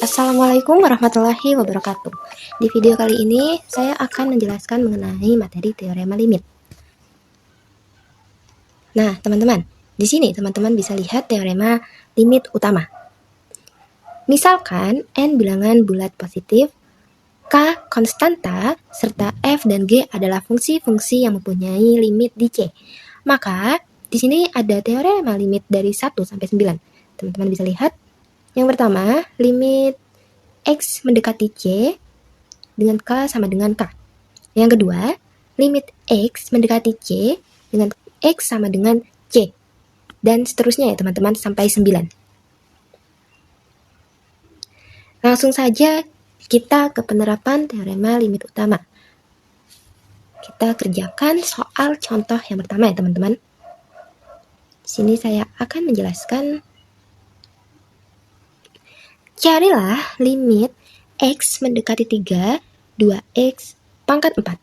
Assalamualaikum warahmatullahi wabarakatuh. Di video kali ini saya akan menjelaskan mengenai materi teorema limit. Nah, teman-teman, di sini teman-teman bisa lihat teorema limit utama. Misalkan n bilangan bulat positif, k konstanta, serta f dan g adalah fungsi-fungsi yang mempunyai limit di C. Maka, di sini ada teorema limit dari 1 sampai 9. Teman-teman bisa lihat. Yang pertama, limit X mendekati C dengan K sama dengan K. Yang kedua, limit X mendekati C dengan X sama dengan C. Dan seterusnya ya teman-teman sampai 9. Langsung saja kita ke penerapan teorema limit utama. Kita kerjakan soal contoh yang pertama ya teman-teman. Sini saya akan menjelaskan. Carilah limit X mendekati 3, 2X pangkat 4.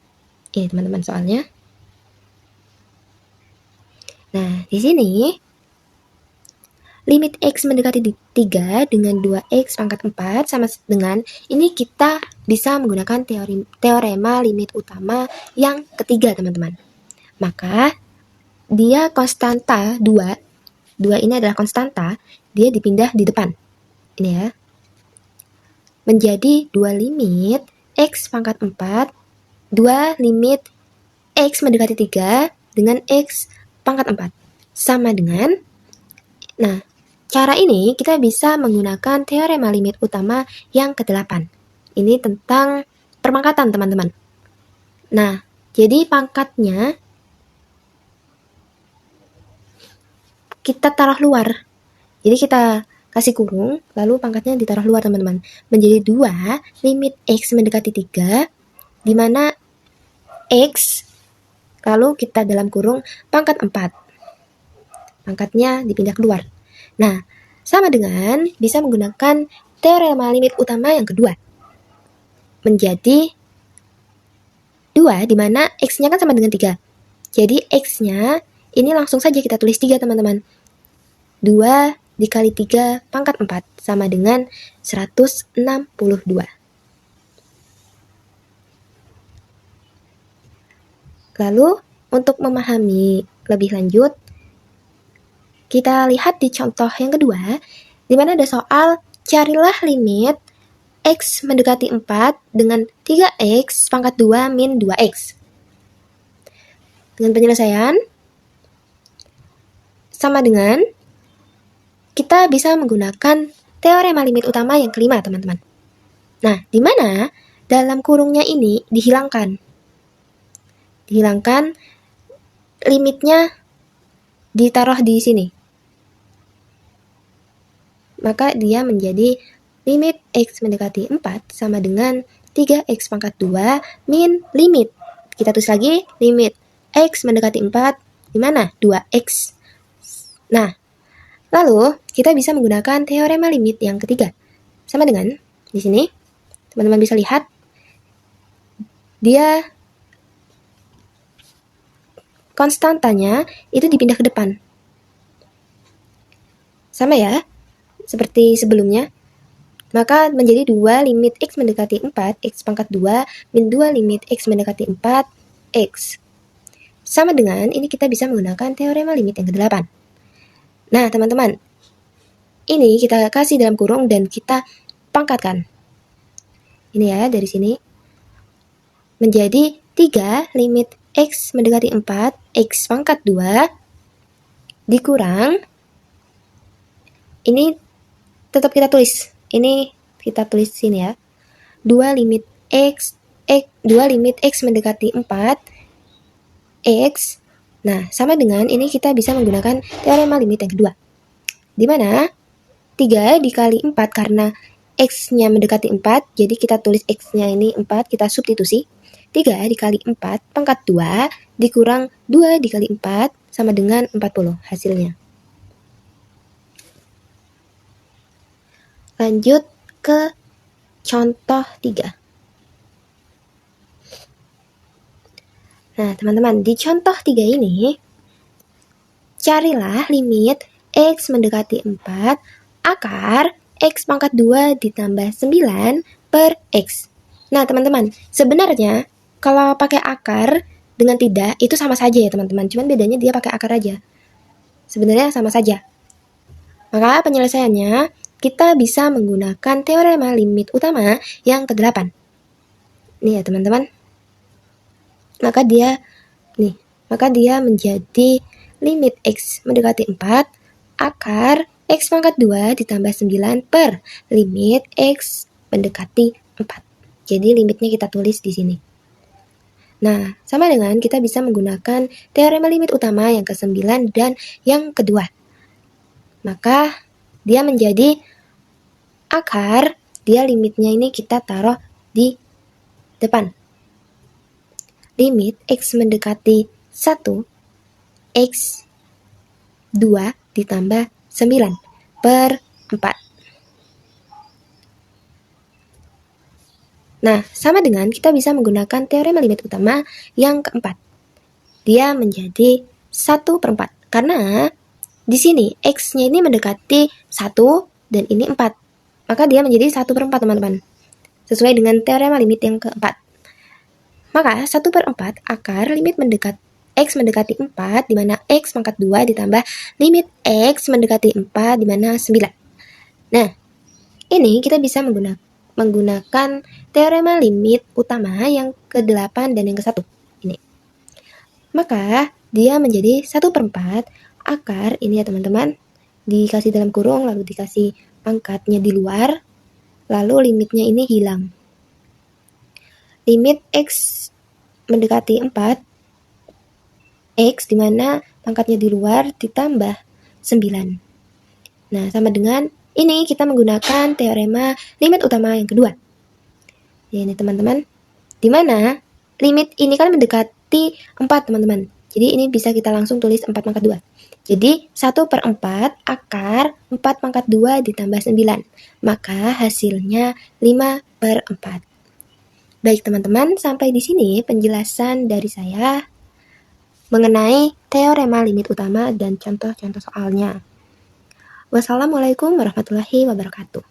Ini teman-teman soalnya. Nah, di sini limit X mendekati 3 dengan 2X pangkat 4 sama dengan, ini kita bisa menggunakan teorema limit utama yang ketiga teman-teman. Maka, dia konstanta 2 ini adalah konstanta, dia dipindah di depan. Ini ya. Menjadi 2 limit X pangkat 4, 2 limit X mendekati 3 dengan X pangkat 4. Sama dengan, nah, cara ini kita bisa menggunakan teorema limit utama yang ke-8. Ini tentang perpangkatan teman-teman. Nah, jadi pangkatnya kita taruh luar. Jadi kita kasih kurung, lalu pangkatnya ditaruh luar teman-teman. Menjadi 2 limit X mendekati 3, di mana X, lalu kita dalam kurung pangkat 4. Pangkatnya dipindah keluar. Nah, sama dengan bisa menggunakan teorema limit utama yang kedua. Menjadi 2, di mana X-nya kan sama dengan 3. Jadi X-nya, ini langsung saja kita tulis 3 teman-teman. 2 dikali 3 pangkat 4 sama dengan 162. Lalu, untuk memahami lebih lanjut, kita lihat di contoh yang kedua, di mana ada soal carilah limit X mendekati 4 dengan 3X pangkat 2 min 2X. Dengan penyelesaian, sama dengan kita bisa menggunakan teorema limit utama yang kelima, teman-teman. Nah, di mana dalam kurungnya ini dihilangkan. Dihilangkan, limitnya ditaruh di sini. Maka dia menjadi limit X mendekati 4 sama dengan 3X pangkat 2 min limit. Kita tulis lagi, limit X mendekati 4, di mana? 2X. Nah, lalu, kita bisa menggunakan teorema limit yang ketiga. Sama dengan, di sini, teman-teman bisa lihat, dia konstantanya itu dipindah ke depan. Sama ya, seperti sebelumnya. Maka menjadi 2 limit X mendekati 4, X pangkat 2, min 2 limit X mendekati 4, X. Sama dengan, ini kita bisa menggunakan teorema limit yang ke-8. Nah, teman-teman, ini kita kasih dalam kurung dan kita pangkatkan. Ini ya, dari sini. Menjadi 3 limit X mendekati 4, X pangkat 2, dikurang. Ini tetap kita tulis. Ini kita tulis sini ya. 2 limit X mendekati 4, X. Nah, sama dengan ini kita bisa menggunakan teorema limit yang kedua. Di mana 3 dikali 4 karena X-nya mendekati 4, jadi kita tulis X-nya ini 4, kita substitusi. 3 dikali 4 pangkat 2 dikurang 2 dikali 4 sama dengan 40 hasilnya. Lanjut ke contoh 3. Nah, teman-teman, di contoh 3 ini carilah limit X mendekati 4 akar X pangkat 2 ditambah 9 per X. Nah teman-teman, sebenarnya kalau pakai akar dengan tidak itu sama saja ya teman-teman, cuman bedanya dia pakai akar aja. Sebenarnya sama saja. Maka penyelesaiannya kita bisa menggunakan teorema limit utama yang ke-8. Nih ya teman-teman. Maka dia menjadi limit X mendekati 4 akar X pangkat 2 ditambah 9 per limit X mendekati 4. Jadi limitnya kita tulis di sini. Nah, sama dengan kita bisa menggunakan teorema limit utama yang ke-9 dan yang kedua. Maka dia menjadi akar, dia limitnya ini kita taruh di depan. Limit X mendekati 1 X 2 ditambah 9 per 4. Nah, sama dengan kita bisa menggunakan teorema limit utama yang keempat. Dia menjadi 1 per 4. Karena di sini X-nya ini mendekati 1 dan ini 4. Maka dia menjadi 1 per 4 teman-teman. Sesuai dengan teorema limit yang keempat. Maka 1 per 4 akar limit X mendekati 4 di mana X pangkat 2 ditambah limit X mendekati 4 di mana 9. Nah, ini kita bisa menggunakan teorema limit utama yang ke-8 dan yang ke-1. Ini. Maka dia menjadi 1 per 4 akar ini ya teman-teman. Dikasih dalam kurung lalu dikasih pangkatnya di luar. Lalu limitnya ini hilang. Limit X mendekati 4 X dimana pangkatnya di luar ditambah 9. Nah, sama dengan ini kita menggunakan teorema limit utama yang kedua. Ya, ini teman-teman. Dimana limit ini kan mendekati 4 teman-teman. Jadi ini bisa kita langsung tulis 4 pangkat 2. Jadi 1 per 4 akar 4 pangkat 2 ditambah 9. Maka hasilnya 5 per 4. Baik teman-teman, sampai di sini penjelasan dari saya mengenai teorema limit utama dan contoh-contoh soalnya. Wassalamualaikum warahmatullahi wabarakatuh.